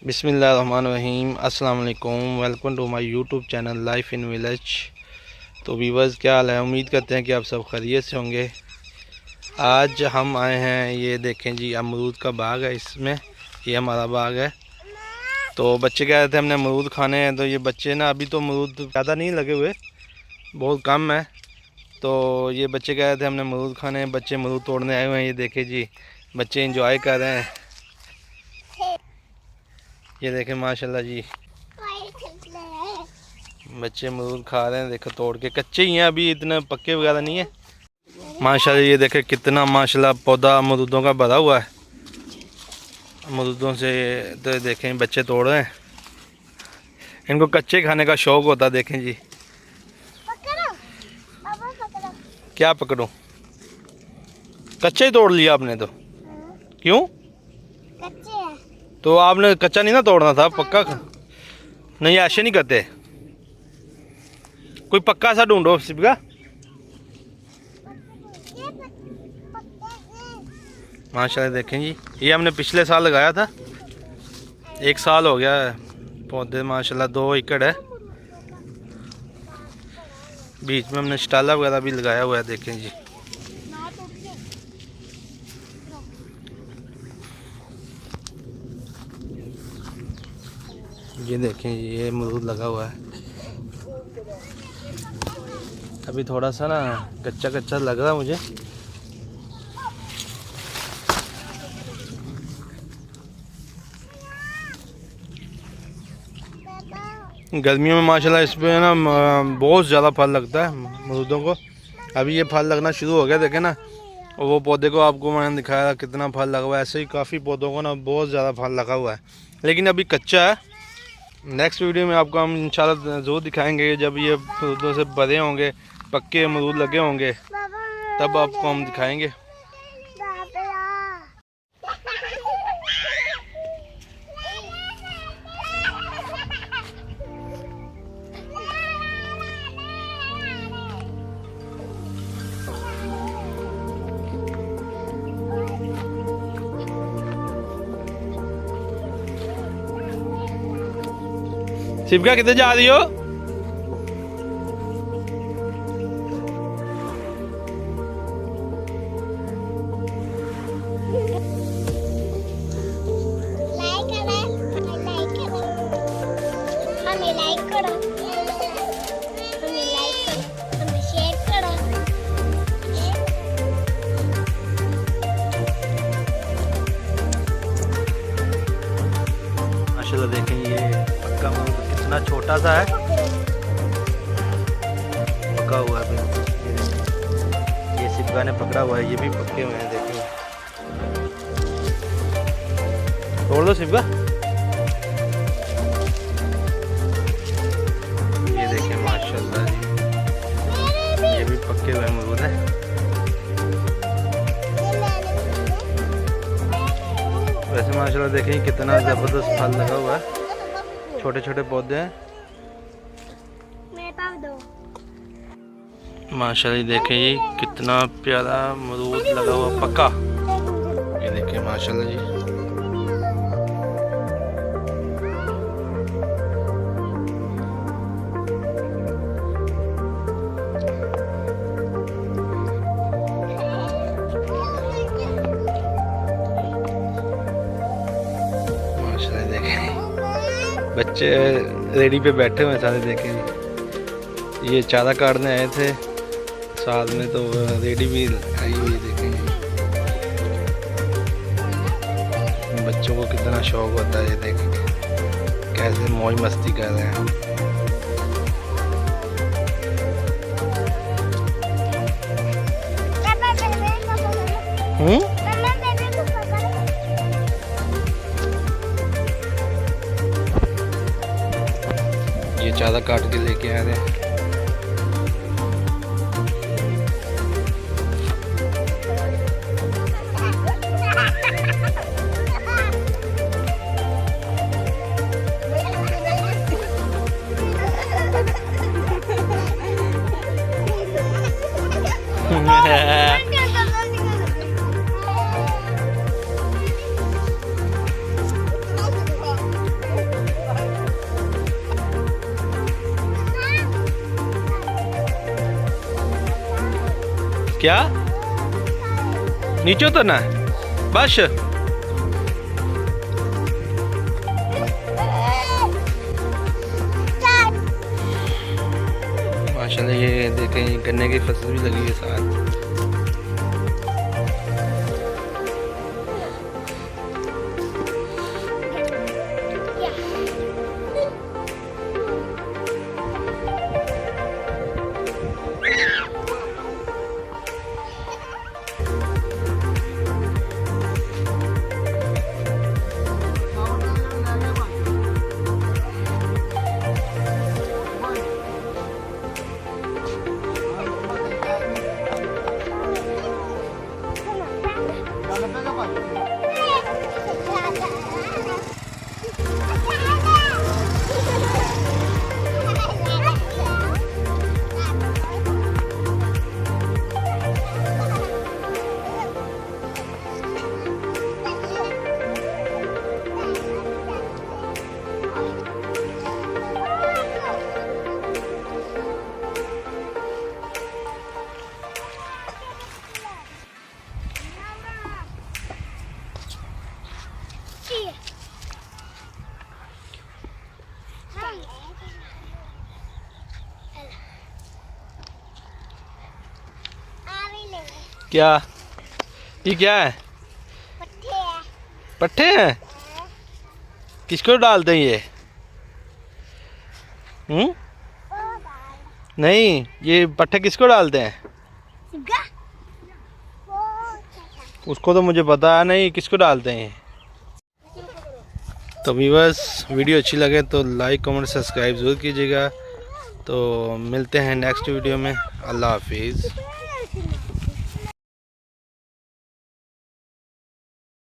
बिस्मिल्लाहिर्रहमानिर्रहीम। अस्सलाम वालेकुम। Welcome to my YouTube channel life in village. तो व्यूअर्स, क्या हाल है? उम्मीद करते हैं कि आप सब खैरियत से होंगे। आज हम आए हैं, ये देखें जी, अमरूद का बाग है। इसमें ये हमारा बाग है। तो बच्चे कह रहे थे हमने अमरूद खाने हैं, तो ये बच्चे ना, अभी तो अमरूद ज़्यादा नहीं लगे हुए, बहुत कम है। तो ये बच्चे कह रहे थे हमने अमरूद खाने हैं, बच्चे अमरूद तोड़ने आए हुए हैं। ये देखे जी, बच्चे इंजॉय कर रहे हैं। ये देखें माशाल्लाह जी, बच्चे अमरूद खा रहे हैं। देखो तोड़ के, कच्चे ही हैं अभी, इतने पक्के वगैरह नहीं है। माशाल्लाह ये देखें कितना माशाल्लाह पौधा अमरूदों का भरा हुआ है। अमरूदों से तो देखें बच्चे तोड़ रहे हैं। इनको कच्चे खाने का शौक होता है। देखें जी, क्या पकड़ूं? कच्चे ही तोड़ लिया आपने तो? क्यों? कच्चे हैं। तो आपने कच्चा नहीं ना तोड़ना था, पक्का। नहीं, ऐसे नहीं करते। कोई पक्का सा ढूंढो सिपका। माशाल्लाह देखें जी, ये हमने पिछले साल लगाया था, 1 साल हो गया है पौधे। माशाल्लाह 2 एकड़ है। बीच में हमने स्टाला वगैरह भी लगाया हुआ है। देखें जी, ये देखें जी, ये अमरूद लगा हुआ है। अभी थोड़ा सा ना कच्चा कच्चा लग रहा है मुझे। गर्मियों में माशाल्लाह इस पे ना बहुत ज़्यादा फल लगता है अमरूदों को। अभी ये फल लगना शुरू हो गया, देखें ना। और वो पौधे को आपको मैंने दिखाया कितना फल लगा हुआ है। ऐसे ही काफ़ी पौधों को ना बहुत ज़्यादा फल लगा हुआ है, लेकिन अभी कच्चा है। नेक्स्ट वीडियो में आपको हम इंशाल्लाह ज़रूर दिखाएंगे, जब ये अमरूदों से बड़े होंगे, पक्के अमरूद लगे होंगे, तब आपको हम दिखाएंगे। शिवका कितने जा रही हो? माशाल्लाह देखें, ये पक्का अमरूद कितना छोटा सा है, पका हुआ है। ये सिपका ने पकड़ा हुआ है, ये भी पके हुए हैं। देखिए, तोड़ दो सिपका। ये देखिए माशाल्लाह जी, ये भी पके हुए अमरूद है। वैसे माशाल्लाह देखें कितना ज़बरदस्त फल लगा हुआ है। छोटे छोटे पौधे हैं माशाल्लाह। देखें ये कितना प्यारा अमरूद लगा हुआ पक्का। ये देखें माशाल्लाह जी, माशाल्लाह देखें बच्चे रेडी पे बैठे हुए सारे। देखें ये चारा काटने आए थे साथ में, तो रेडी भी आई हुई। देखें बच्चों को कितना शौक होता है। ये देखें कैसे मौज मस्ती कर रहे हैं। ये चारा काट के लेके आ रहे हैं। क्या नीचे उतरना है बस? माशाल्लाह ये देखें गन्ने की फसल भी लगी है साथ। क्या ये क्या है? पट्टे हैं? किसको डालते हैं ये? नहीं, ये पट्टे किसको डालते हैं? उसको तो मुझे पता नहीं किसको डालते हैं। तो व्यूअर्स वीडियो अच्छी लगे तो लाइक कमेंट सब्सक्राइब ज़रूर कीजिएगा। तो मिलते हैं नेक्स्ट वीडियो में। अल्लाह हाफिज़।